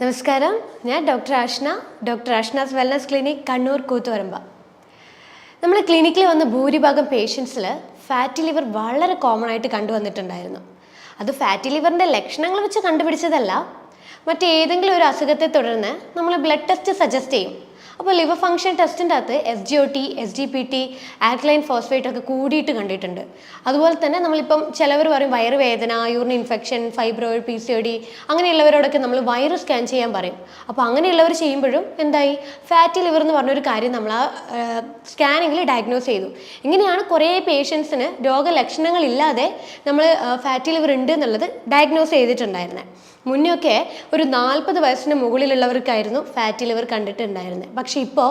നമസ്കാരം, ഞാൻ doctor Ashna, doctor Ashna's wellness clinic, Kannur Koothuparamba. നമ്മുടെ ക്ലിനിക്കിൽ വന്ന ഭൂരിഭാഗം പേഷ്യൻസിൽ ഫാറ്റി ലിവർ വളരെ കോമൺ ആയിട്ട് കണ്ടുവന്നിട്ടുണ്ടായിരുന്നു. അത് ഫാറ്റി ലിവറിൻ്റെ ലക്ഷണങ്ങൾ വെച്ച് കണ്ടുപിടിച്ചതല്ല, മറ്റേതെങ്കിലും ഒരു അസുഖത്തെ തുടർന്ന് നമ്മൾ ബ്ലഡ് ടെസ്റ്റ് സജസ്റ്റ് ചെയ്യും. അപ്പോൾ ലിവർ ഫംഗ്ഷൻ ടെസ്റ്റിൻ്റെ അകത്ത് SGOT, SGPT, ആൽക്കലൈൻ ഫോസ്ഫേറ്റ് ഒക്കെ കൂടിയിട്ട് കണ്ടിട്ടുണ്ട്. അതുപോലെ തന്നെ നമ്മളിപ്പം ചിലവർ പറയും വയറുവേദന, യൂറിൻ ഇൻഫെക്ഷൻ, ഫൈബ്രോയിഡ്, PCOD അങ്ങനെയുള്ളവരോടൊക്കെ നമ്മൾ വയറ് സ്കാൻ ചെയ്യാൻ പറയും. അപ്പോൾ അങ്ങനെയുള്ളവർ ചെയ്യുമ്പോഴും എന്തായി, ഫാറ്റി ലിവർ എന്ന് പറഞ്ഞൊരു കാര്യം നമ്മൾ ആ സ്കാനിങ്ങിൽ ഡയഗ്നോസ് ചെയ്തു. ഇങ്ങനെയാണ് കുറേ പേഷ്യൻസിന് രോഗലക്ഷണങ്ങളില്ലാതെ നമ്മൾ ഫാറ്റി ലിവർ ഉണ്ട് എന്നുള്ളത് ഡയഗ്നോസ് ചെയ്തിട്ടുണ്ടായിരുന്നത്. മുന്നൊക്കെ ഒരു 40 വയസ്സിന് മുകളിലുള്ളവർക്കായിരുന്നു ഫാറ്റി ലിവർ കണ്ടിട്ടുണ്ടായിരുന്നത്. പക്ഷേ ഇപ്പോൾ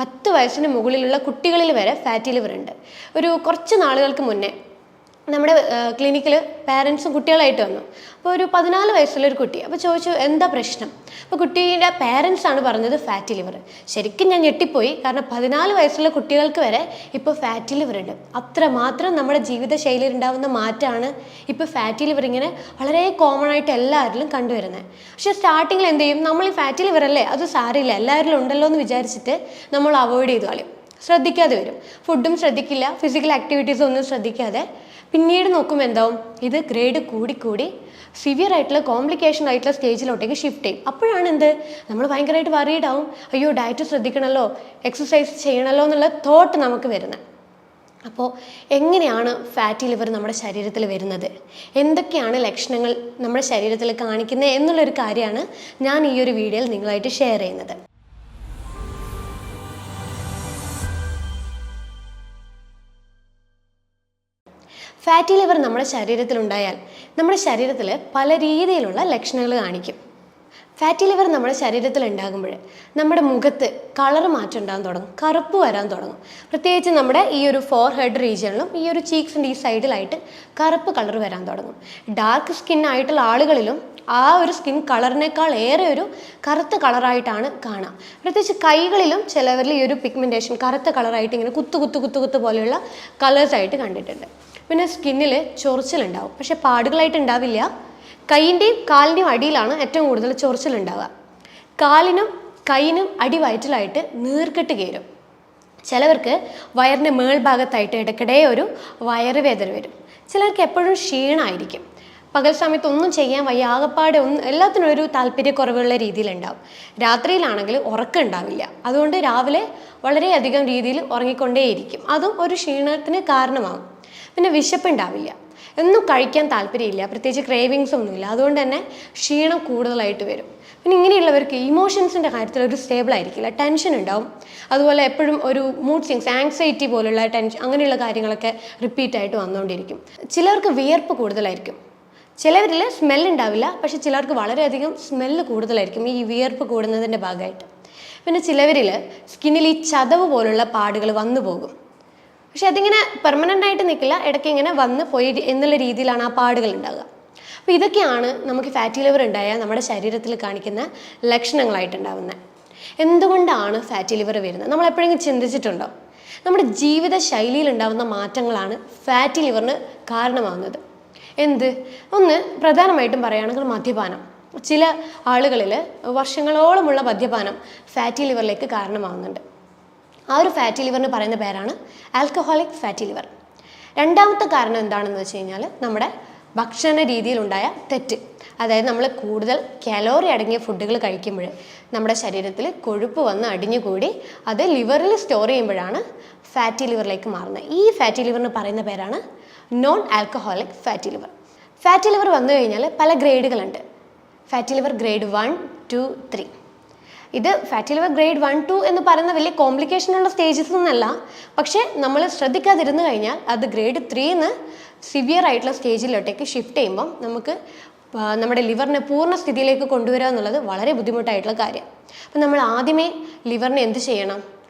10 വയസ്സിന് മുകളിലുള്ള കുട്ടികളിൽ വരെ ഫാറ്റി ലിവർ ഉണ്ട്. ഒരു കുറച്ച് നാളുകൾക്ക് മുന്നേ നമ്മുടെ ക്ലിനിക്കിൽ പാരൻസും കുട്ടികളായിട്ട് വന്നു. അപ്പോൾ ഒരു 14 വയസ്സുള്ളൊരു കുട്ടി. അപ്പോൾ ചോദിച്ചു എന്താ പ്രശ്നം. അപ്പോൾ കുട്ടീൻ്റെ പാരൻസാണ് പറഞ്ഞത് ഫാറ്റി ലിവർ. ശരിക്കും ഞാൻ ഞെട്ടിപ്പോയി, കാരണം 14 വയസ്സുള്ള കുട്ടികൾക്ക് വരെ ഇപ്പോൾ ഫാറ്റി ലിവർ ഉണ്ട്. അത്രമാത്രം നമ്മുടെ ജീവിതശൈലിയിൽ ഉണ്ടാകുന്ന മാറ്റമാണ് ഇപ്പോൾ ഫാറ്റി ലിവർ ഇങ്ങനെ വളരെ കോമൺ ആയിട്ട് എല്ലാവരിലും കണ്ടുവരുന്നത്. പക്ഷേ സ്റ്റാർട്ടിങ്ങിൽ എന്ത് ചെയ്യും, നമ്മൾ ഈ ഫാറ്റി ലിവർ അല്ലേ, അത് സാരമില്ല, എല്ലാവരിലും ഉണ്ടല്ലോ എന്ന് വിചാരിച്ചിട്ട് നമ്മൾ അവോയ്ഡ് ചെയ്ത് കളയും, ശ്രദ്ധിക്കാതെ വരും. ഫുഡും ശ്രദ്ധിക്കില്ല, ഫിസിക്കൽ ആക്ടിവിറ്റീസും ഒന്നും ശ്രദ്ധിക്കാതെ പിന്നീട് നോക്കുമ്പോൾ എന്താവും, ഇത് ഗ്രേഡ് കൂടി സിവിയർ ആയിട്ടുള്ള കോംപ്ലിക്കേഷൻ ആയിട്ടുള്ള സ്റ്റേജിലോട്ടേക്ക് ഷിഫ്റ്റ് ചെയ്യും. അപ്പോഴാണ് എന്ത്, നമ്മൾ ഭയങ്കരമായിട്ട് വറീഡ് ആവും, അയ്യോ ഡയറ്റ് ശ്രദ്ധിക്കണമല്ലോ, എക്സസൈസ് ചെയ്യണമല്ലോ എന്നുള്ള തോട്ട് നമുക്ക് വരുന്നത്. അപ്പോൾ എങ്ങനെയാണ് ഫാറ്റി ലിവർ നമ്മുടെ ശരീരത്തിൽ വരുന്നത്, എന്തൊക്കെയാണ് ലക്ഷണങ്ങൾ നമ്മുടെ ശരീരത്തിൽ കാണിക്കുന്നത് എന്നുള്ളൊരു കാര്യമാണ് ഞാൻ ഈ ഒരു വീഡിയോയിൽ നിങ്ങളായിട്ട് ഷെയർ ചെയ്യുന്നത്. ഫാറ്റി ലിവർ നമ്മുടെ ശരീരത്തിലുണ്ടായാൽ നമ്മുടെ ശരീരത്തിൽ പല രീതിയിലുള്ള ലക്ഷണങ്ങൾ കാണിക്കും. ഫാറ്റി ലിവർ നമ്മുടെ ശരീരത്തിൽ ഉണ്ടാകുമ്പോൾ നമ്മുടെ മുഖത്ത് കളർ മാറ്റം ഉണ്ടാകാൻ തുടങ്ങും, കറുപ്പ് വരാൻ തുടങ്ങും. പ്രത്യേകിച്ച് നമ്മുടെ ഈ ഒരു ഫോർ ഹെഡ് റീജിയണിലും ഈ ഒരു ചീക്സിൻ്റെ ഈ സൈഡിലായിട്ട് കറുപ്പ് കളർ വരാൻ തുടങ്ങും. ഡാർക്ക് സ്കിൻ ആയിട്ടുള്ള ആളുകളിലും ആ ഒരു സ്കിൻ കളറിനേക്കാൾ ഏറെ ഒരു കറുത്ത കളറായിട്ടാണ് കാണാം. പ്രത്യേകിച്ച് കൈകളിലും ചിലവരിൽ ഈ ഒരു പിഗ്മെൻറ്റേഷൻ കറുത്ത കളറായിട്ട് ഇങ്ങനെ കുത്തു പോലെയുള്ള കളേഴ്സായിട്ട് കണ്ടിട്ടുണ്ട്. പിന്നെ സ്കിന്നിൽ ചൊറിച്ചിലുണ്ടാവും, പക്ഷെ പാടുകളായിട്ട് ഉണ്ടാവില്ല. കൈയിൻ്റെയും കാലിൻ്റെയും അടിയിലാണ് ഏറ്റവും കൂടുതൽ ചൊറിച്ചിലുണ്ടാവുക. കാലിനും കൈയിനും അടിവയറ്റിലായിട്ട് നീർക്കെട്ട് കയറും. ചിലവർക്ക് വയറിൻ്റെ മേൾഭാഗത്തായിട്ട് ഇടയ്ക്കിടെ ഒരു വയറുവേദന വരും. ചിലർക്ക് എപ്പോഴും ക്ഷീണമായിരിക്കും, പകൽ സമയത്ത് ഒന്നും ചെയ്യാൻ വയ്യ, ആകപ്പാടെ എല്ലാത്തിനും ഒരു താല്പര്യക്കുറവുള്ള രീതിയിലുണ്ടാവും. രാത്രിയിലാണെങ്കിൽ ഉറക്കം ഉണ്ടാവില്ല, അതുകൊണ്ട് രാവിലെ വളരെയധികം രീതിയിൽ ഉറങ്ങിക്കൊണ്ടേയിരിക്കും, അതും ഒരു ക്ഷീണത്തിന് കാരണമാകും. പിന്നെ വിശപ്പുണ്ടാവില്ല, ഒന്നും കഴിക്കാൻ താല്പര്യമില്ല, പ്രത്യേകിച്ച് ക്രേവിങ്സ് ഒന്നുമില്ല, അതുകൊണ്ട് തന്നെ ക്ഷീണം കൂടുതലായിട്ട് വരും. പിന്നെ ഇങ്ങനെയുള്ളവർക്ക് ഇമോഷൻസിൻ്റെ കാര്യത്തിൽ ഒരു സ്റ്റേബിൾ ആയിരിക്കില്ല, ടെൻഷൻ ഉണ്ടാവും. അതുപോലെ എപ്പോഴും ഒരു മൂഡ് സ്വിങ്സ്, ആങ്സൈറ്റി പോലുള്ള ടെൻഷൻ, അങ്ങനെയുള്ള കാര്യങ്ങളൊക്കെ റിപ്പീറ്റായിട്ട് വന്നുകൊണ്ടിരിക്കും. ചിലർക്ക് വിയർപ്പ് കൂടുതലായിരിക്കും, ചിലവരിൽ സ്മെല്ലുണ്ടാവില്ല, പക്ഷെ ചിലർക്ക് വളരെയധികം സ്മെല്ല് കൂടുതലായിരിക്കും ഈ വിയർപ്പ് കൂടുന്നതിൻ്റെ ഭാഗമായിട്ട്. പിന്നെ ചിലവരിൽ സ്കിന്നിൽ ഈ ചതവ് പോലുള്ള പാടുകൾ വന്നു പോകും, പക്ഷെ അതിങ്ങനെ പെർമനൻ്റ് ആയിട്ട് നിൽക്കില്ല, ഇടയ്ക്ക് ഇങ്ങനെ വന്ന് പോയി എന്നുള്ള രീതിയിലാണ് ആ പാടുകൾ ഉണ്ടാകുക. അപ്പോൾ ഇതൊക്കെയാണ് നമുക്ക് ഫാറ്റി ലിവർ ഉണ്ടായാൽ നമ്മുടെ ശരീരത്തിൽ കാണിക്കുന്ന ലക്ഷണങ്ങളായിട്ടുണ്ടാവുന്നത്. എന്തുകൊണ്ടാണ് ഫാറ്റി ലിവർ വരുന്നത്, നമ്മൾ എപ്പോഴെങ്കിലും ചിന്തിച്ചിട്ടുണ്ടോ? നമ്മുടെ ജീവിത ശൈലിയിൽ ഉണ്ടാകുന്ന മാറ്റങ്ങളാണ് ഫാറ്റി ലിവറിന് കാരണമാകുന്നത്. ഒന്ന് പ്രധാനമായിട്ടും പറയുകയാണെങ്കിൽ മദ്യപാനം. ചില ആളുകളിൽ വർഷങ്ങളോളമുള്ള മദ്യപാനം ഫാറ്റി ലിവറിലേക്ക് കാരണമാകുന്നുണ്ട്. ആ ഒരു ഫാറ്റി ലിവറിന് പറയുന്ന പേരാണ് ആൽക്കഹോളിക് ഫാറ്റി ലിവർ. രണ്ടാമത്തെ കാരണം എന്താണെന്ന് വെച്ച് കഴിഞ്ഞാൽ നമ്മുടെ ഭക്ഷണ രീതിയിലുണ്ടായ തെറ്റ്. അതായത് നമ്മൾ കൂടുതൽ കലോറി അടങ്ങിയ ഫുഡുകൾ കഴിക്കുമ്പോൾ നമ്മുടെ ശരീരത്തിൽ കൊഴുപ്പ് വന്ന് അടിഞ്ഞുകൂടി അത് ലിവറിൽ സ്റ്റോർ ചെയ്യുമ്പോഴാണ് ഫാറ്റി ലിവറിലേക്ക് മാറുന്നത്. ഈ ഫാറ്റി ലിവറിന് പറയുന്ന പേരാണ് non alcoholic fatty liver. Fatty liver വന്നു കഴിഞ്ഞാൽ പല ഗ്രേഡുകളുണ്ട്. Fatty liver grade 1, 2, 3. ഇത് ഫാറ്റി ലിവർ ഗ്രേഡ് 1, 2 എന്ന് പറയുന്ന വലിയ കോംപ്ലിക്കേഷനുള്ള സ്റ്റേജസ് ഒന്നല്ല, പക്ഷേ നമ്മൾ ശ്രദ്ധിക്കാതിരുന്നു കഴിഞ്ഞാൽ അത് ഗ്രേഡ് 3 സിവിയർ ആയിട്ടുള്ള സ്റ്റേജിലോട്ടേക്ക് ഷിഫ്റ്റ് ചെയ്യുമ്പം നമുക്ക് നമ്മുടെ ലിവറിനെ പൂർണ്ണ സ്ഥിതിയിലേക്ക് കൊണ്ടുവരിക എന്നുള്ളത് വളരെ ബുദ്ധിമുട്ടായിട്ടുള്ള കാര്യം. അപ്പം നമ്മൾ ആദ്യമേ ലിവറിനെ എന്ത് ചെയ്യണം,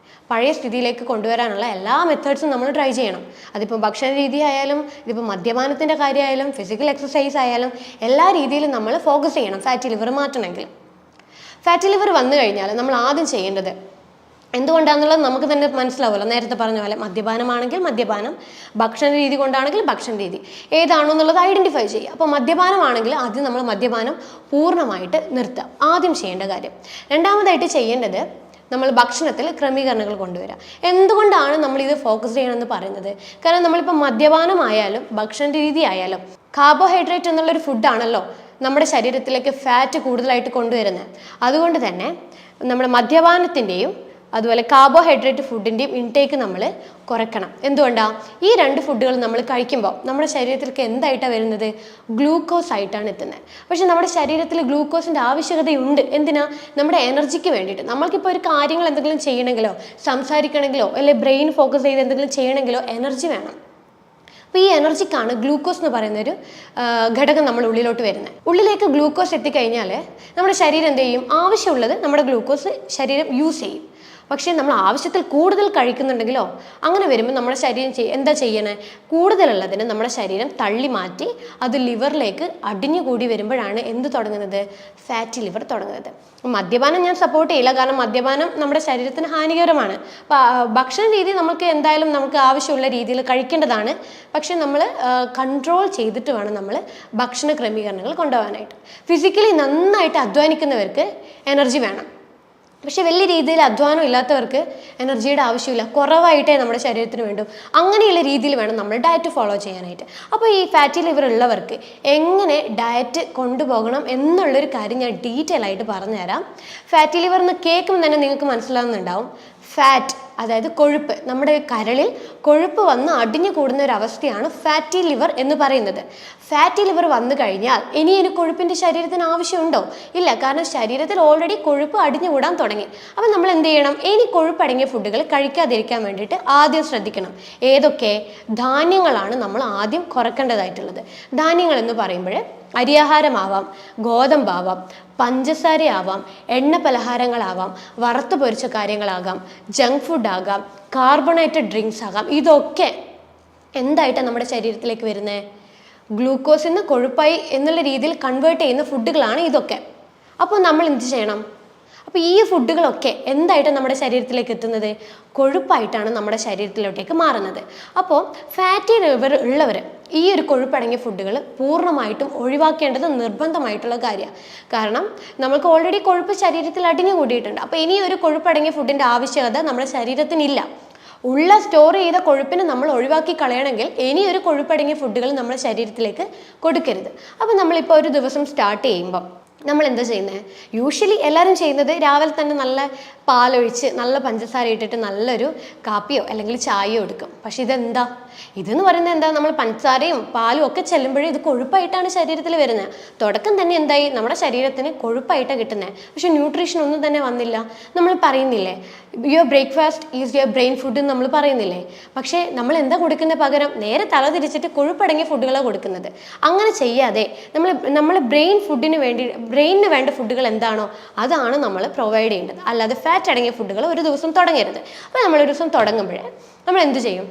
പഴയ സ്ഥിതിയിലേക്ക് കൊണ്ടുവരാനുള്ള എല്ലാ മെത്തേഡ്സും നമ്മൾ ട്രൈ ചെയ്യണം. അതിപ്പോൾ ഭക്ഷണ രീതി ആയാലും, ഇതിപ്പോൾ മദ്യപാനത്തിൻ്റെ കാര്യമായാലും, ഫിസിക്കൽ എക്സസൈസ് ആയാലും, എല്ലാ രീതിയിലും നമ്മൾ ഫോക്കസ് ചെയ്യണം ഫാറ്റി ലിവർ മാറ്റണമെങ്കിൽ. ഫാറ്റി ലിവർ വന്നു കഴിഞ്ഞാൽ നമ്മൾ ആദ്യം ചെയ്യേണ്ടത് എന്തുകൊണ്ടാണെന്നുള്ളത് നമുക്ക് തന്നെ മനസ്സിലാവുമല്ലോ. നേരത്തെ പറഞ്ഞ പോലെ മദ്യപാനമാണെങ്കിൽ മദ്യപാനം, ഭക്ഷണ രീതി കൊണ്ടാണെങ്കിൽ ഭക്ഷണ രീതി, ഏതാണോ എന്നുള്ളത് ഐഡൻറ്റിഫൈ ചെയ്യുക. അപ്പോൾ മദ്യപാനമാണെങ്കിൽ ആദ്യം നമ്മൾ മദ്യപാനം പൂർണ്ണമായിട്ട് നിർത്തുക, ആദ്യം ചെയ്യേണ്ട കാര്യം. രണ്ടാമതായിട്ട് ചെയ്യേണ്ടത് നമ്മൾ ഭക്ഷണത്തിൽ ക്രമീകരണങ്ങൾ കൊണ്ടുവരിക. എന്തുകൊണ്ടാണ് നമ്മളിത് ഫോക്കസ് ചെയ്യണമെന്ന് പറയുന്നത്? കാരണം നമ്മളിപ്പോൾ മദ്യപാനമായാലും ഭക്ഷണ രീതി ആയാലും കാർബോഹൈഡ്രേറ്റ് എന്നുള്ളൊരു ഫുഡാണല്ലോ നമ്മുടെ ശരീരത്തിലേക്ക് ഫാറ്റ് കൂടുതലായിട്ട് കൊണ്ടുവരുന്നത്. അതുകൊണ്ട് തന്നെ നമ്മുടെ മദ്യപാനത്തിൻ്റെയും അതുപോലെ കാർബോഹൈഡ്രേറ്റ് ഫുഡിൻ്റെയും ഇൻടേക്ക് നമ്മൾ കുറയ്ക്കണം. എന്തുകൊണ്ടാണ്? ഈ രണ്ട് ഫുഡുകൾ നമ്മൾ കഴിക്കുമ്പോൾ നമ്മുടെ ശരീരത്തിലേക്ക് എന്തായിട്ടാണ് വരുന്നത്? ഗ്ലൂക്കോസ് ആയിട്ടാണ് എത്തുന്നത്. പക്ഷേ നമ്മുടെ ശരീരത്തിൽ ഗ്ലൂക്കോസിൻ്റെ ആവശ്യകതയുണ്ട്. എന്തിനാ? നമ്മുടെ എനർജിക്ക് വേണ്ടിയിട്ട്. നമ്മൾക്കിപ്പോൾ ഒരു കാര്യങ്ങൾ എന്തെങ്കിലും ചെയ്യണമെങ്കിലോ സംസാരിക്കണമെങ്കിലോ അല്ലെങ്കിൽ ബ്രെയിൻ ഫോക്കസ് ചെയ്ത് എന്തെങ്കിലും ചെയ്യണമെങ്കിലോ എനർജി വേണം. അപ്പോൾ ഈ എനർജിക്കാണ് ഗ്ലൂക്കോസ് എന്ന് പറയുന്നൊരു ഘടകം നമ്മുടെ ഉള്ളിലോട്ട് വരുന്നത്. ഉള്ളിലേക്ക് ഗ്ലൂക്കോസ് എത്തിക്കഴിഞ്ഞാൽ നമ്മുടെ ശരീരം എന്ത് ചെയ്യും? ആവശ്യമുള്ളത് നമ്മുടെ ഗ്ലൂക്കോസ് ശരീരം യൂസ് ചെയ്യും. പക്ഷേ നമ്മൾ ആവശ്യത്തിൽ കൂടുതൽ കഴിക്കുന്നുണ്ടെങ്കിലോ അങ്ങനെ വരുമ്പോൾ നമ്മുടെ ശരീരം എന്താ ചെയ്യണേ? കൂടുതലുള്ളതിന് നമ്മുടെ ശരീരം തള്ളി മാറ്റി അത് ലിവറിലേക്ക് അടിഞ്ഞുകൂടി വരുമ്പോഴാണ് എന്ത് തുടങ്ങുന്നത്? ഫാറ്റി ലിവർ തുടങ്ങുന്നത്. മദ്യപാനം ഞാൻ സപ്പോർട്ട് ചെയ്യില്ല, കാരണം മദ്യപാനം നമ്മുടെ ശരീരത്തിന് ഹാനികരമാണ്. ഭക്ഷണ രീതി നമുക്ക് എന്തായാലും നമുക്ക് ആവശ്യമുള്ള രീതിയിൽ കഴിക്കേണ്ടതാണ്. പക്ഷെ നമ്മൾ കൺട്രോൾ ചെയ്തിട്ട് വേണം നമ്മൾ ഭക്ഷണ ക്രമീകരണങ്ങൾ കൊണ്ടുപോകാനായിട്ട്. ഫിസിക്കലി നന്നായിട്ട് അധ്വാനിക്കുന്നവർക്ക് എനർജി വേണം. പക്ഷെ വലിയ രീതിയിൽ അധ്വാനം ഇല്ലാത്തവർക്ക് എനർജിയുടെ ആവശ്യമില്ല, കുറവായിട്ടേ നമ്മുടെ ശരീരത്തിന് വേണ്ടൂ. അങ്ങനെയുള്ള രീതിയിൽ വേണം നമ്മൾ ഡയറ്റ് ഫോളോ ചെയ്യാനായിട്ട്. അപ്പോൾ ഈ ഫാറ്റി ലിവർ ഉള്ളവർക്ക് എങ്ങനെ ഡയറ്റ് കൊണ്ടുപോകണം എന്നുള്ളൊരു കാര്യം ഞാൻ ഡീറ്റെയിൽ ആയിട്ട് പറഞ്ഞുതരാം. ഫാറ്റി ലിവർ എന്ന് കേൾക്കുമ്പോൾ തന്നെ നിങ്ങൾക്ക് മനസ്സിലാവുന്നുണ്ടാവും. ഫാറ്റ് അതായത് കൊഴുപ്പ്, നമ്മുടെ കരളിൽ കൊഴുപ്പ് വന്ന് അടിഞ്ഞു കൂടുന്ന ഒരു അവസ്ഥയാണ് ഫാറ്റി ലിവർ എന്ന് പറയുന്നത്. ഫാറ്റി ലിവർ വന്നു കഴിഞ്ഞാൽ ഇനി കൊഴുപ്പിൻ്റെ ശരീരത്തിന് ആവശ്യമുണ്ടോ? ഇല്ല, കാരണം ശരീരത്തിൽ ഓൾറെഡി കൊഴുപ്പ് അടിഞ്ഞു കൂടാൻ തുടങ്ങി. അപ്പം നമ്മൾ എന്ത് ചെയ്യണം? ഇനി കൊഴുപ്പടങ്ങിയ ഫുഡുകൾ കഴിക്കാതിരിക്കാൻ വേണ്ടിയിട്ട് ആദ്യം ശ്രദ്ധിക്കണം. ഏതൊക്കെ? ധാന്യങ്ങളാണ് നമ്മൾ ആദ്യം കുറയ്ക്കേണ്ടതായിട്ടുള്ളത്. ധാന്യങ്ങൾ എന്ന് പറയുമ്പോൾ അരിയാഹാരമാവാം, ഗോതമ്പാവാം, പഞ്ചസാരയാവാം, എണ്ണ പലഹാരങ്ങളാവാം, വറുത്ത് പൊരിച്ച കാര്യങ്ങളാകാം, ജങ്ക് ഫുഡ് ആകാം, കാർബണേറ്റഡ് ഡ്രിങ്ക്സ് ആകാം. ഇതൊക്കെ എന്തായിട്ടാണ് നമ്മുടെ ശരീരത്തിലേക്ക് വരുന്നത്? ഗ്ലൂക്കോസിൽ നിന്ന് കൊഴുപ്പായി എന്നുള്ള രീതിയിൽ കൺവേർട്ട് ചെയ്യുന്ന ഫുഡുകളാണ് ഇതൊക്കെ. അപ്പോൾ നമ്മൾ എന്ത് ചെയ്യണം? അപ്പോൾ ഈ ഫുഡുകളൊക്കെ എന്തായിട്ടാണ് നമ്മുടെ ശരീരത്തിലേക്ക് എത്തുന്നത്? കൊഴുപ്പായിട്ടാണ് നമ്മുടെ ശരീരത്തിലോട്ടേക്ക് മാറുന്നത്. അപ്പോൾ ഫാറ്റി ലിവർ ഉള്ളവർ ഈ ഒരു കൊഴുപ്പടങ്ങിയ ഫുഡുകൾ പൂർണ്ണമായിട്ടും ഒഴിവാക്കേണ്ടത് നിർബന്ധമായിട്ടുള്ള കാര്യമാണ്. കാരണം നമുക്ക് ഓൾറെഡി കൊഴുപ്പ് ശരീരത്തിൽ അടിഞ്ഞു കൂടിയിട്ടുണ്ട്. അപ്പോൾ ഇനി ഒരു കൊഴുപ്പടങ്ങിയ ഫുഡിൻ്റെ ആവശ്യകത നമ്മുടെ ശരീരത്തിനില്ല. ഉള്ള സ്റ്റോർ ചെയ്ത കൊഴുപ്പിനെ നമ്മൾ ഒഴിവാക്കി കളയണമെങ്കിൽ ഇനി ഒരു കൊഴുപ്പടങ്ങിയ ഫുഡുകൾ നമ്മുടെ ശരീരത്തിലേക്ക് കൊടുക്കരുത്. അപ്പോൾ നമ്മളിപ്പോൾ ഒരു ദിവസം സ്റ്റാർട്ട് ചെയ്യുമ്പോൾ നമ്മൾ എന്താ ചെയ്യുന്നത്? യൂഷ്വലി എല്ലാവരും ചെയ്യുന്നത് രാവിലെ തന്നെ നല്ല പാലൊഴിച്ച് നല്ല പഞ്ചസാര ഇട്ടിട്ട് നല്ലൊരു കാപ്പിയോ അല്ലെങ്കിൽ ചായയോ എടുക്കും. പക്ഷെ ഇതെന്ന് പറയുന്നത് എന്താ? നമ്മൾ പഞ്ചസാരയും പാലും ഒക്കെ ചെല്ലുമ്പോഴേ ഇത് കൊഴുപ്പായിട്ടാണ് ശരീരത്തിൽ വരുന്നത്. തുടക്കം തന്നെ എന്തായി? നമ്മുടെ ശരീരത്തിന് കൊഴുപ്പായിട്ടാണ് കിട്ടുന്നത്. പക്ഷെ ന്യൂട്രീഷൻ ഒന്നും തന്നെ വന്നില്ല. നമ്മൾ പറയുന്നില്ലേ your breakfast is your brain food എന്ന് നമ്മൾ പറയുന്നില്ലേ? പക്ഷേ നമ്മൾ എന്താ കൊടുക്കുന്നത്? പകരം നേരെ തല തിരിച്ചിട്ട് കൊഴുപ്പടങ്ങിയ ഫുഡുകളാണ് കൊടുക്കുന്നത്. അങ്ങനെ ചെയ്യാതെ നമ്മൾ ബ്രെയിനിന് വേണ്ട ഫുഡുകൾ എന്താണോ അതാണ് നമ്മൾ പ്രൊവൈഡ് ചെയ്യേണ്ടത്. അല്ലാതെ ഫാറ്റ് അടങ്ങിയ ഫുഡുകൾ ഒരു ദിവസം തുടങ്ങരുത്. അപ്പോൾ നമ്മളൊരു ദിവസം തുടങ്ങുമ്പോഴേ നമ്മൾ എന്ത് ചെയ്യും?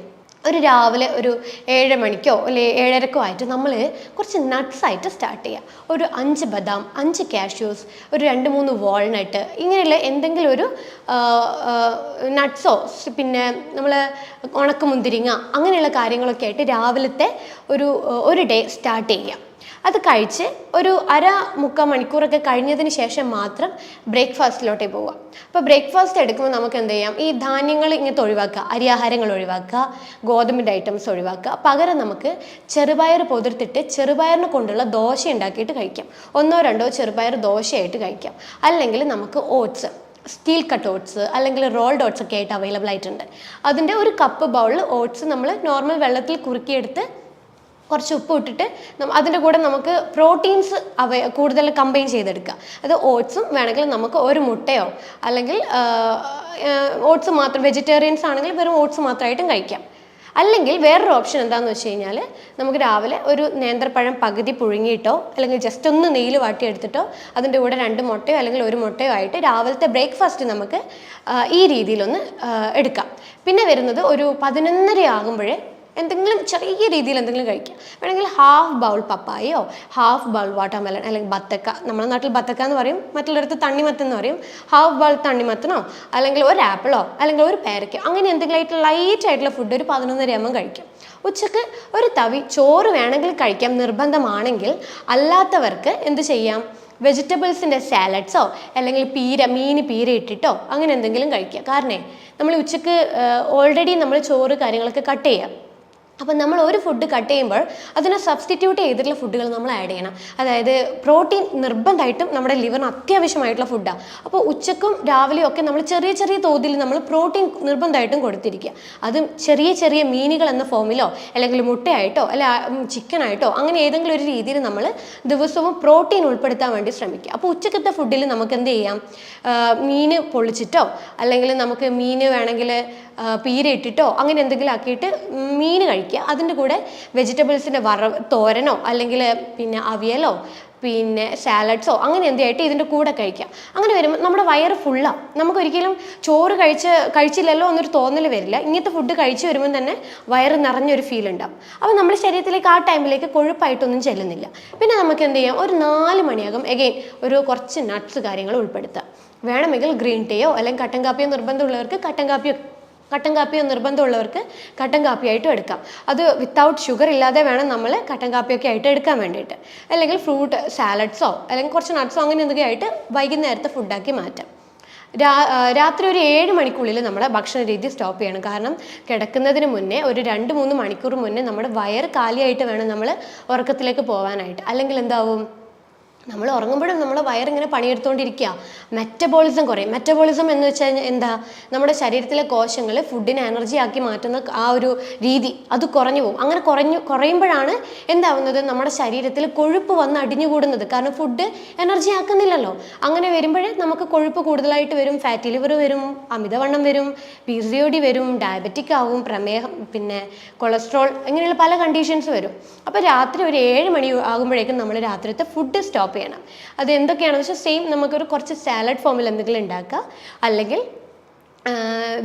ഒരു രാവിലെ ഒരു 7 മണിക്കോ അല്ലെങ്കിൽ 7:30 ആയിട്ട് നമ്മൾ കുറച്ച് നട്ട്സായിട്ട് സ്റ്റാർട്ട് ചെയ്യുക. ഒരു 5 ബദാം, 5 കാഷ്യൂസ്, ഒരു 2-3 വാൾനട്ട്, ഇങ്ങനെയുള്ള എന്തെങ്കിലും ഒരു നട്ട്സോ പിന്നെ നമ്മൾ ഉണക്കമുന്തിരിങ്ങ അങ്ങനെയുള്ള കാര്യങ്ങളൊക്കെ ആയിട്ട് രാവിലത്തെ ഒരു ഡേ സ്റ്റാർട്ട് ചെയ്യുക. അത് കഴിച്ച് ഒരു 1/2-3 മണിക്കൂറൊക്കെ കഴിഞ്ഞതിന് ശേഷം മാത്രം ബ്രേക്ക്ഫാസ്റ്റിലോട്ടേ പോവുക. അപ്പോൾ ബ്രേക്ക്ഫാസ്റ്റ് എടുക്കുമ്പോൾ നമുക്ക് എന്ത് ചെയ്യാം? ഈ ധാന്യങ്ങൾ ഇങ്ങനത്തെ ഒഴിവാക്കുക, അരിയാഹാരങ്ങൾ ഒഴിവാക്കുക, ഗോതമ്പിൻ്റെ ഐറ്റംസ് ഒഴിവാക്കുക. പകരം നമുക്ക് ചെറുപയർ പൊതിർത്തിട്ട് ചെറുപയറിനെ കൊണ്ടുള്ള ദോശ ഉണ്ടാക്കിയിട്ട് കഴിക്കാം. 1-2 ചെറുപയർ ദോശയായിട്ട് കഴിക്കാം. അല്ലെങ്കിൽ നമുക്ക് ഓട്സ്, സ്റ്റീൽ കട്ട് ഓട്സ് അല്ലെങ്കിൽ റോൾഡ് ഓട്സ് ഒക്കെ ആയിട്ട് അവൈലബിൾ ആയിട്ടുണ്ട്. അതിൻ്റെ ഒരു കപ്പ് ബൗളിൽ ഓട്സ് നമ്മൾ നോർമൽ വെള്ളത്തിൽ കുറുക്കിയെടുത്ത് കുറച്ച് ഉപ്പ് ഇട്ടിട്ട് അതിൻ്റെ കൂടെ നമുക്ക് പ്രോട്ടീൻസ് കൂടുതൽ കമ്പൈൻ ചെയ്തെടുക്കുക. അത് ഓട്സും വേണമെങ്കിൽ നമുക്ക് ഒരു മുട്ടയോ അല്ലെങ്കിൽ ഓട്സ് മാത്രം, വെജിറ്റേറിയൻസ് ആണെങ്കിൽ വെറും ഓട്സ് മാത്രമായിട്ടും കഴിക്കാം. അല്ലെങ്കിൽ വേറൊരു ഓപ്ഷൻ എന്താണെന്ന് വെച്ച് കഴിഞ്ഞാൽ നമുക്ക് രാവിലെ ഒരു നേന്ത്രപ്പഴം പകുതി പുഴുങ്ങിയിട്ടോ അല്ലെങ്കിൽ ജസ്റ്റ് ഒന്ന് നെയ്യിൽ വാട്ടിയെടുത്തിട്ടോ അതിൻ്റെ കൂടെ 2 മുട്ടയോ അല്ലെങ്കിൽ 1 മുട്ടയോ ആയിട്ട് രാവിലത്തെ ബ്രേക്ക്ഫാസ്റ്റ് നമുക്ക് ഈ രീതിയിലൊന്ന് എടുക്കാം. പിന്നെ വരുന്നത് ഒരു 11:30 ആകുമ്പോഴേ എന്തെങ്കിലും ചെറിയ രീതിയിൽ എന്തെങ്കിലും കഴിക്കുക. വേണമെങ്കിൽ ഹാഫ് ബൗൾ പപ്പായയോ ഹാഫ് ബൗൾ വാട്ടർമെലൺ അല്ലെങ്കിൽ ബത്തക്ക, നമ്മുടെ നാട്ടിൽ ബത്തക്ക എന്ന് പറയും, മറ്റുള്ളവർക്ക് തണ്ണിമത്തൻ എന്ന് പറയും. ഹാഫ് ബൗൾ തണ്ണിമത്തനോ അല്ലെങ്കിൽ ഒരു ആപ്പിളോ അല്ലെങ്കിൽ ഒരു പേരയ്ക്കോ അങ്ങനെ എന്തെങ്കിലും ആയിട്ട് ലൈറ്റ് ആയിട്ടുള്ള ഫുഡ് ഒരു 11:30 ആകുമ്പം കഴിക്കാം. ഉച്ചക്ക് ഒരു തവി ചോറ് വേണമെങ്കിൽ കഴിക്കാം നിർബന്ധമാണെങ്കിൽ. അല്ലാത്തവർക്ക് എന്ത് ചെയ്യാം, വെജിറ്റബിൾസിൻ്റെ സാലഡ്സോ അല്ലെങ്കിൽ മീൻ പീര ഇട്ടിട്ടോ അങ്ങനെ എന്തെങ്കിലും കഴിക്കുക. കാരണം നമ്മൾ ഉച്ചക്ക് ഓൾറെഡി നമ്മൾ ചോറ് കാര്യങ്ങളൊക്കെ കട്ട് ചെയ്യാം. അപ്പം നമ്മൾ ഒരു ഫുഡ് കട്ട് ചെയ്യുമ്പോൾ അതിനെ സബ്സ്റ്റിറ്റ്യൂട്ട് ചെയ്തിട്ടുള്ള ഫുഡുകൾ നമ്മൾ ആഡ് ചെയ്യണം. അതായത് പ്രോട്ടീൻ നിർബന്ധമായിട്ടും നമ്മുടെ ലിവറിന് അത്യാവശ്യമായിട്ടുള്ള ഫുഡാണ്. അപ്പോൾ ഉച്ചക്കും രാവിലെയും ഒക്കെ നമ്മൾ ചെറിയ ചെറിയ തോതിൽ നമ്മൾ പ്രോട്ടീൻ നിർബന്ധമായിട്ടും കൊടുത്തിരിക്കുക. അതും ചെറിയ ചെറിയ മീനുകൾ എന്ന ഫോമിലോ അല്ലെങ്കിൽ മുട്ടയായിട്ടോ അല്ല ചിക്കനായിട്ടോ അങ്ങനെ ഏതെങ്കിലും ഒരു രീതിയിൽ നമ്മൾ ദിവസവും പ്രോട്ടീൻ ഉൾപ്പെടുത്താൻ വേണ്ടി ശ്രമിക്കുക. അപ്പോൾ ഉച്ചക്കത്തെ ഫുഡിൽ നമുക്ക് എന്ത് ചെയ്യാം, മീൻ പൊള്ളിച്ചിട്ടോ അല്ലെങ്കിൽ നമുക്ക് മീൻ വേണമെങ്കിൽ പീര ഇട്ടിട്ടോ അങ്ങനെ എന്തെങ്കിലും ആക്കിയിട്ട് മീൻ കഴിക്കുക. അതിൻ്റെ കൂടെ വെജിറ്റബിൾസിൻ്റെ തോരനോ അല്ലെങ്കിൽ പിന്നെ അവിയലോ പിന്നെ സാലഡ്സോ അങ്ങനെ എന്തെയായിട്ട് ഇതിൻ്റെ കൂടെ കഴിക്കാം. അങ്ങനെ വരുമ്പോൾ നമ്മുടെ വയറ് ഫുള്ളാണ്. നമുക്കൊരിക്കലും ചോറ് കഴിച്ചില്ലല്ലോ എന്നൊരു തോന്നൽ വരില്ല. ഇങ്ങനത്തെ ഫുഡ് കഴിച്ച് വരുമ്പോൾ തന്നെ വയറ് നിറഞ്ഞൊരു ഫീൽ ഉണ്ടാവും. അപ്പോൾ നമ്മുടെ ശരീരത്തിലേക്ക് ആ ടൈമിലേക്ക് കൊഴുപ്പായിട്ടൊന്നും ചെല്ലുന്നില്ല. പിന്നെ നമുക്ക് എന്ത് ചെയ്യാം, ഒരു 4 മണിയാകും എഗെയിൻ ഒരു കുറച്ച് നട്ട്സ് കാര്യങ്ങൾ ഉൾപ്പെടുത്താം. വേണമെങ്കിൽ ഗ്രീൻ ടീയോ അല്ലെങ്കിൽ കട്ടൻ കാപ്പിയോ നിർബന്ധമുള്ളവർക്ക് കട്ടൻ കാപ്പിയോ നിർബന്ധമുള്ളവർക്ക് കട്ടൻ കാപ്പിയായിട്ടും എടുക്കാം. അത് വിത്തൗട്ട് ഷുഗർ ഇല്ലാതെ വേണം നമ്മൾ കട്ടൻ കാപ്പിയൊക്കെ ആയിട്ട് എടുക്കാൻ വേണ്ടിയിട്ട്. അല്ലെങ്കിൽ ഫ്രൂട്ട് സാലഡ്സോ അല്ലെങ്കിൽ കുറച്ച് നട്ട്സോ അങ്ങനെ എന്തെങ്കിലും ആയിട്ട് വൈകുന്നേരത്തെ ഫുഡാക്കി മാറ്റാം. രാത്രി ഒരു 7 മണിക്കുള്ളിൽ നമ്മുടെ ഭക്ഷണ രീതി സ്റ്റോപ്പ് ചെയ്യണം. കാരണം കിടക്കുന്നതിന് മുന്നേ ഒരു 2-3 മണിക്കൂർ മുന്നേ നമ്മുടെ വയറ് കാലിയായിട്ട് വേണം നമ്മൾ ഉറക്കത്തിലേക്ക് പോകാനായിട്ട്. അല്ലെങ്കിൽ എന്താവും, നമ്മൾ ഉറങ്ങുമ്പോഴും നമ്മുടെ വയറിങ്ങനെ പണിയെടുത്തുകൊണ്ടിരിക്കുക, മെറ്റബോളിസം കുറയും. മെറ്റബോളിസം എന്ന് വെച്ചാൽ എന്താ, നമ്മുടെ ശരീരത്തിലെ കോശങ്ങൾ ഫുഡിനെ എനർജി ആക്കി മാറ്റുന്ന ആ ഒരു രീതി അത് കുറഞ്ഞു പോകും. അങ്ങനെ കുറയുമ്പോഴാണ് എന്താവുന്നത്, നമ്മുടെ ശരീരത്തിൽ കൊഴുപ്പ് വന്ന് അടിഞ്ഞുകൂടുന്നത്. കാരണം ഫുഡ് എനർജി ആക്കുന്നില്ലല്ലോ. അങ്ങനെ വരുമ്പോഴേ നമുക്ക് കൊഴുപ്പ് കൂടുതലായിട്ട് വരും, ഫാറ്റി ലിവർ വരും, അമിതവണ്ണം വരും, PCOD വരും, ഡയബറ്റിക് ആവും, പ്രമേഹം, പിന്നെ കൊളസ്ട്രോൾ, ഇങ്ങനെയുള്ള പല കണ്ടീഷൻസ് വരും. അപ്പോൾ രാത്രി ഒരു 7 മണി ആകുമ്പോഴേക്കും നമ്മൾ രാത്രിത്തെ ഫുഡ് സ്റ്റോപ്പ് ചെയ്യണം. അത് എന്തൊക്കെയാണെന്ന് വെച്ചാൽ സെയിം നമുക്കൊരു കുറച്ച് സാലഡ് ഫോമിൽ എന്തെങ്കിലും ഉണ്ടാക്കുക, അല്ലെങ്കിൽ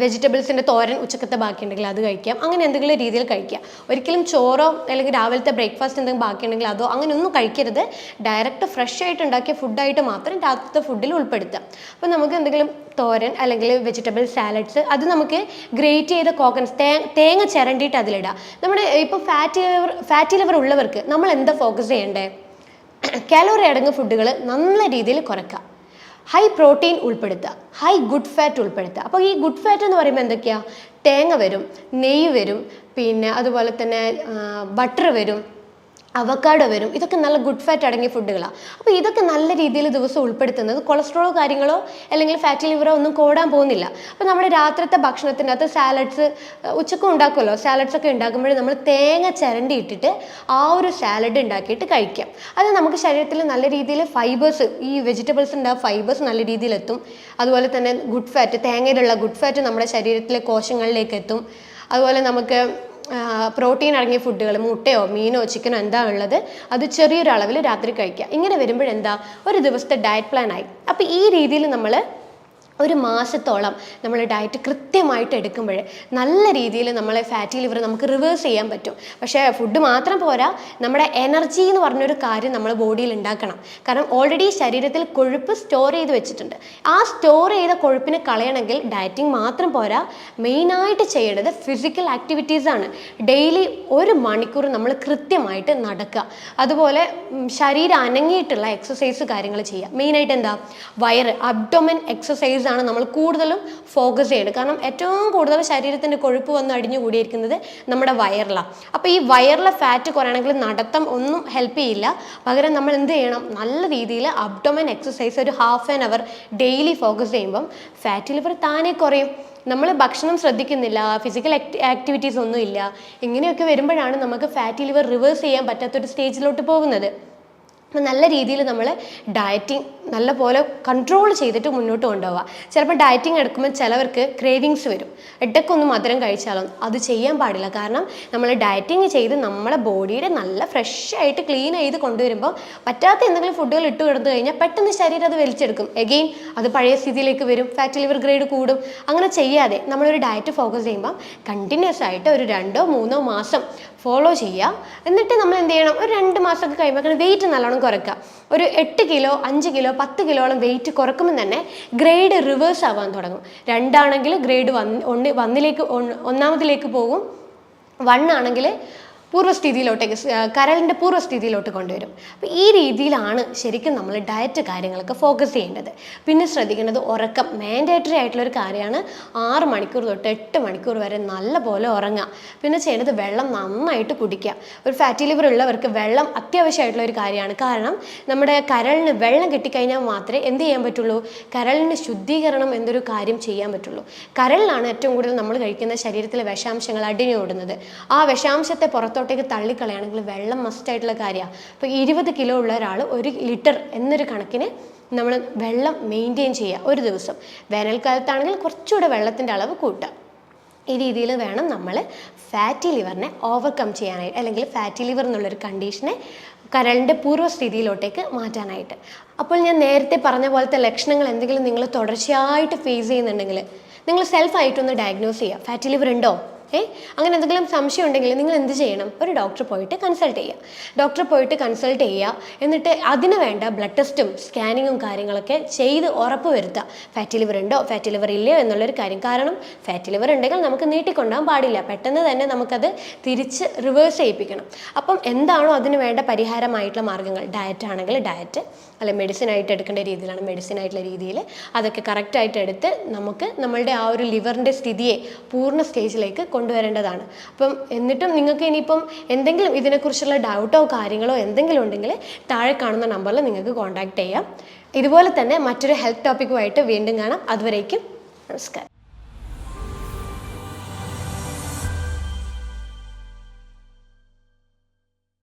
വെജിറ്റബിൾസിൻ്റെ തോരൻ ഉച്ചക്കത്തെ ബാക്കിയുണ്ടെങ്കിൽ അത് കഴിക്കാം. അങ്ങനെ എന്തെങ്കിലും രീതിയിൽ കഴിക്കുക. ഒരിക്കലും ചോറോ അല്ലെങ്കിൽ രാവിലത്തെ ബ്രേക്ക്ഫാസ്റ്റ് എന്തെങ്കിലും ബാക്കിയുണ്ടെങ്കിൽ അതോ അങ്ങനെ ഒന്നും കഴിക്കരുത്. ഡയറക്റ്റ് ഫ്രഷ് ആയിട്ട് ഉണ്ടാക്കിയ ഫുഡായിട്ട് മാത്രം രാത്രിത്തെ ഫുഡിൽ ഉൾപ്പെടുത്താം. അപ്പോൾ നമുക്ക് എന്തെങ്കിലും തോരൻ അല്ലെങ്കിൽ വെജിറ്റബിൾ സാലഡ്സ് അത് നമുക്ക് ഗ്രേറ്റ് ചെയ്ത കോക്കനട്ട് തേങ്ങ ചിരണ്ടിയിട്ട് അതിലിടാം. നമ്മുടെ ഇപ്പോൾ ഫാറ്റി ലിവർ ഉള്ളവർക്ക് നമ്മൾ എന്താ ഫോക്കസ് ചെയ്യേണ്ടത്, കാലോറി അടങ്ങിയ ഫുഡുകൾ നല്ല രീതിയിൽ കുറയ്ക്കുക, ഹൈ പ്രോട്ടീൻ ഉൾപ്പെടുത്തുക, ഹൈ ഗുഡ് ഫാറ്റ് ഉൾപ്പെടുത്തുക. അപ്പോൾ ഈ ഗുഡ് ഫാറ്റ് എന്ന് പറയുമ്പോൾ എന്തൊക്കെയാണ്, തേങ്ങ വരും, നെയ്യ് വരും, പിന്നെ അതുപോലെ തന്നെ ബട്ടർ വരും, അവക്കാഡോ വരും. ഇതൊക്കെ നല്ല ഗുഡ് ഫാറ്റ് അടങ്ങിയ ഫുഡുകളാണ്. അപ്പോൾ ഇതൊക്കെ നല്ല രീതിയിൽ ദിവസം ഉൾപ്പെടുത്തുന്നത് കൊളസ്ട്രോളോ കാര്യങ്ങളോ അല്ലെങ്കിൽ ഫാറ്റി ലിവറോ ഒന്നും കൂടാൻ പോകുന്നില്ല. അപ്പോൾ നമ്മുടെ രാത്രിത്തെ ഭക്ഷണത്തിൻ്റെ അകത്ത് സാലഡ്സ് ഉച്ചക്കും ഉണ്ടാക്കുമല്ലോ, സാലഡ്സ് ഒക്കെ ഉണ്ടാക്കുമ്പോൾ നമ്മൾ തേങ്ങ ചിരണ്ടി ഇട്ടിട്ട് ആ ഒരു സാലഡ് ഉണ്ടാക്കിയിട്ട് കഴിക്കാം. അത് നമുക്ക് ശരീരത്തിൽ നല്ല രീതിയിൽ ഫൈബേഴ്സ്, ഈ വെജിറ്റബിൾസിൻ്റെ ഫൈബേഴ്സ് നല്ല രീതിയിൽ എത്തും. അതുപോലെ തന്നെ ഗുഡ് ഫാറ്റ്, തേങ്ങയിലുള്ള ഗുഡ് ഫാറ്റ് നമ്മുടെ ശരീരത്തിലെ കോശങ്ങളിലേക്ക് എത്തും. അതുപോലെ നമുക്ക് പ്രോട്ടീൻ അടങ്ങിയ ഫുഡുകൾ, മുട്ടയോ മീനോ ചിക്കനോ എന്താ ഉള്ളത് അത് ചെറിയൊരു അളവിൽ രാത്രി കഴിക്കുക. ഇങ്ങനെ വരുമ്പോഴെന്താ, ഒരു ദിവസത്തെ ഡയറ്റ് പ്ലാൻ ആയി. അപ്പോൾ ഈ രീതിയിൽ നമ്മൾ ഒരു മാസത്തോളം നമ്മൾ ഡയറ്റ് കൃത്യമായിട്ട് എടുക്കുമ്പോൾ നല്ല രീതിയിൽ നമ്മളെ ഫാറ്റി ലിവർ നമുക്ക് റിവേഴ്സ് ചെയ്യാൻ പറ്റും. പക്ഷേ ഫുഡ് മാത്രം പോരാ, നമ്മുടെ എനർജി എന്ന് പറഞ്ഞൊരു കാര്യം നമ്മൾ ബോഡിയിൽ ഉണ്ടാക്കണം. കാരണം ഓൾറെഡി ശരീരത്തിൽ കൊഴുപ്പ് സ്റ്റോർ ചെയ്ത് വെച്ചിട്ടുണ്ട്. ആ സ്റ്റോർ ചെയ്ത കൊഴുപ്പിനെ കളയണമെങ്കിൽ ഡയറ്റിംഗ് മാത്രം പോരാ, മെയിനായിട്ട് ചെയ്യേണ്ടത് ഫിസിക്കൽ ആക്ടിവിറ്റീസാണ്. ഡെയിലി 1 മണിക്കൂർ നമ്മൾ കൃത്യമായിട്ട് നടക്കുക. അതുപോലെ ശരീരം അനങ്ങിയിട്ടുള്ള എക്സസൈസ് കാര്യങ്ങൾ ചെയ്യുക. മെയിനായിട്ട് എന്താ, വയറ് അബ്ഡോമൻ എക്സസൈസ് ആണ് നമ്മൾ കൂടുതലും ഫോക്കസ് ചെയ്യേണ്ടത്. കാരണം ഏറ്റവും കൂടുതൽ ശരീരത്തിൻ്റെ കൊഴുപ്പ് വന്ന് അടിഞ്ഞു കൂടിയിരിക്കുന്നത് നമ്മുടെ വയറിലാണ്. അപ്പോൾ ഈ വയറിലെ ഫാറ്റ് കുറയണമെങ്കിൽ നടത്തം ഒന്നും ഹെൽപ്പ് ചെയ്യില്ല. പകരം നമ്മൾ എന്ത് ചെയ്യണം, നല്ല രീതിയിൽ അബ്ഡോമൻ എക്സസൈസ് ഒരു ½ ആൻ അവർ ഡെയിലി ഫോക്കസ് ചെയ്യുമ്പം ഫാറ്റി ലിവർ താനേ കുറയും. നമ്മൾ ഭക്ഷണം ശ്രദ്ധിക്കുന്നില്ല, ഫിസിക്കൽ ആക്ടിവിറ്റീസ് ഒന്നും ഇല്ല, ഇങ്ങനെയൊക്കെ വരുമ്പോഴാണ് നമുക്ക് ഫാറ്റി ലിവർ റിവേഴ്സ് ചെയ്യാൻ പറ്റാത്തൊരു സ്റ്റേജിലോട്ട് പോകുന്നത്. അപ്പം നല്ല രീതിയിൽ നമ്മൾ ഡയറ്റിംഗ് നല്ലപോലെ കൺട്രോൾ ചെയ്തിട്ട് മുന്നോട്ട് കൊണ്ടുപോവുക. ചിലപ്പോൾ ഡയറ്റിംഗ് എടുക്കുമ്പോൾ ചിലവർക്ക് ക്രേവിങ്സ് വരും, ഇടയ്ക്കൊന്ന് മധുരം കഴിച്ചാലോ, അത് ചെയ്യാൻ പാടില്ല. കാരണം നമ്മൾ ഡയറ്റിംഗ് ചെയ്ത് നമ്മളെ ബോഡിയുടെ നല്ല ഫ്രഷ് ആയിട്ട് ക്ലീൻ ചെയ്ത് കൊണ്ടുവരുമ്പോൾ പറ്റാത്ത എന്തെങ്കിലും ഫുഡുകൾ ഇട്ട് കിടന്നു കഴിഞ്ഞാൽ പെട്ടെന്ന് ശരീരം അത് വലിച്ചെടുക്കും, എഗെയിൻ അത് പഴയ സ്ഥിതിയിലേക്ക് വരും, ഫാറ്റി ലിവർ ഗ്രേഡ് കൂടും. അങ്ങനെ ചെയ്യാതെ നമ്മളൊരു ഡയറ്റ് ഫോക്കസ് ചെയ്യുമ്പോൾ കണ്ടിന്യൂസ് ആയിട്ട് ഒരു 2-3 മാസം ഫോളോ ചെയ്യുക. എന്നിട്ട് നമ്മൾ എന്ത് ചെയ്യണം, ഒരു 2 മാസമൊക്കെ കഴിയുമ്പോൾ വെയിറ്റ് നല്ലോണം കുറയ്ക്കുക. ഒരു 8 കിലോ 5 കിലോ 10 കിലോളം വെയിറ്റ് കുറക്കുമ്പോൾ തന്നെ ഗ്രേഡ് റിവേഴ്സ് ആവാൻ തുടങ്ങും. 2 ആണെങ്കിൽ ഗ്രേഡ് 1 പോകും, 1 ആണെങ്കിൽ പൂർവ്വസ്ഥിതിയിലോട്ടേക്ക്, കരളിൻ്റെ പൂർവ്വസ്ഥിതിയിലോട്ട് കൊണ്ടുവരും. അപ്പോൾ ഈ രീതിയിലാണ് ശരിക്കും നമ്മൾ ഡയറ്റ് കാര്യങ്ങളൊക്കെ ഫോക്കസ് ചെയ്യേണ്ടത്. പിന്നെ ശ്രദ്ധിക്കേണ്ടത് ഉറക്കം മാൻഡേറ്ററി ആയിട്ടുള്ളൊരു കാര്യമാണ്. 6 മണിക്കൂർ തൊട്ട് 8 മണിക്കൂർ വരെ നല്ല പോലെ ഉറങ്ങുക. പിന്നെ ചെയ്യേണ്ടത് വെള്ളം നന്നായിട്ട് കുടിക്കുക. ഒരു ഫാറ്റി ലിവർ ഉള്ളവർക്ക് വെള്ളം അത്യാവശ്യമായിട്ടുള്ളൊരു കാര്യമാണ്. കാരണം നമ്മുടെ കരളിന് വെള്ളം കിട്ടിക്കഴിഞ്ഞാൽ മാത്രമേ എന്ത് ചെയ്യാൻ പറ്റുള്ളൂ, കരളിന് ശുദ്ധീകരണം എന്നൊരു കാര്യം ചെയ്യാൻ പറ്റുള്ളൂ. കരളിലാണ് ഏറ്റവും കൂടുതൽ നമ്മൾ കഴിക്കുന്ന ശരീരത്തിലെ വിഷാംശങ്ങൾ അടിഞ്ഞോടുന്നത്. ആ വിഷാംശത്തെ പുറത്തോട്ടേക്ക് തള്ളിക്കളയാണെങ്കിൽ വെള്ളം മസ്റ്റായിട്ടുള്ള കാര്യമാണ്. ഇപ്പോൾ 20 കിലോ ഉള്ള ഒരാൾ 1 ലിറ്റർ എന്നൊരു കണക്കിന് നമ്മൾ വെള്ളം മെയിൻറ്റെയിൻ ചെയ്യുക ഒരു ദിവസം. വേനൽക്കാലത്താണെങ്കിൽ കുറച്ചുകൂടെ വെള്ളത്തിൻ്റെ അളവ് കൂട്ടുക. ഈ രീതിയിൽ വേണം നമ്മൾ ഫാറ്റി ലിവറിനെ ഓവർകം ചെയ്യാനായിട്ട്, അല്ലെങ്കിൽ ഫാറ്റി ലിവർ എന്നുള്ളൊരു കണ്ടീഷനെ കരളിൻ്റെ പൂർവ്വസ്ഥിതിയിലോട്ടേക്ക് മാറ്റാനായിട്ട്. അപ്പോൾ ഞാൻ നേരത്തെ പറഞ്ഞ പോലത്തെ ലക്ഷണങ്ങൾ എന്തെങ്കിലും നിങ്ങൾ തുടർച്ചയായിട്ട് ഫേസ് ചെയ്യുന്നുണ്ടെങ്കിൽ നിങ്ങൾ സെൽഫായിട്ടൊന്ന് ഡയഗ്നോസ് ചെയ്യുക. ഫാറ്റി ലിവർ ഉണ്ടോ, അങ്ങനെ എന്തെങ്കിലും സംശയം ഉണ്ടെങ്കിൽ നിങ്ങൾ എന്ത് ചെയ്യണം, ഒരു ഡോക്ടറെ പോയിട്ട് കൺസൾട്ട് ചെയ്യുക. എന്നിട്ട് അതിന് വേണ്ട ബ്ലഡ് ടെസ്റ്റും സ്കാനിങ്ങും കാര്യങ്ങളൊക്കെ ചെയ്ത് ഉറപ്പ് വരുത്തുക. ഫാറ്റി ലിവർ ഉണ്ടോ, ഫാറ്റി ലിവർ ഇല്ലയോ എന്നുള്ളൊരു കാര്യം. കാരണം ഫാറ്റി ലിവർ ഉണ്ടെങ്കിൽ നമുക്ക് നീട്ടിക്കൊണ്ടാൻ പാടില്ല, പെട്ടെന്ന് തന്നെ നമുക്കത് തിരിച്ച് റിവേഴ്സ് ചെയ്യിപ്പിക്കണം. അപ്പം എന്താണോ അതിന് വേണ്ട പരിഹാരമായിട്ടുള്ള മാർഗ്ഗങ്ങൾ, ഡയറ്റ് ആണെങ്കിൽ ഡയറ്റ്, അല്ലെ മെഡിസിൻ ആയിട്ട് എടുക്കേണ്ട രീതിയിലാണ് മെഡിസിൻ ആയിട്ടുള്ള രീതിയിൽ അതൊക്കെ കറക്റ്റായിട്ട് എടുത്ത് നമുക്ക് നമ്മളുടെ ആ ഒരു ലിവറിൻ്റെ സ്ഥിതിയെ പൂർണ്ണ സ്റ്റേജിലേക്ക് കൊണ്ടുവരേണ്ടതാണ്. അപ്പം എന്നിട്ടും നിങ്ങൾക്ക് ഇനിയിപ്പം എന്തെങ്കിലും ഇതിനെക്കുറിച്ചുള്ള ഡൗട്ടോ കാര്യങ്ങളോ എന്തെങ്കിലും ഉണ്ടെങ്കിൽ താഴെ കാണുന്ന നമ്പറിൽ നിങ്ങൾക്ക് കോൺടാക്റ്റ് ചെയ്യാം. ഇതുപോലെ തന്നെ മറ്റൊരു ഹെൽത്ത് ടോപ്പിക്കുമായിട്ട് വീണ്ടും കാണാം. അതുവരേക്കും നമസ്കാരം.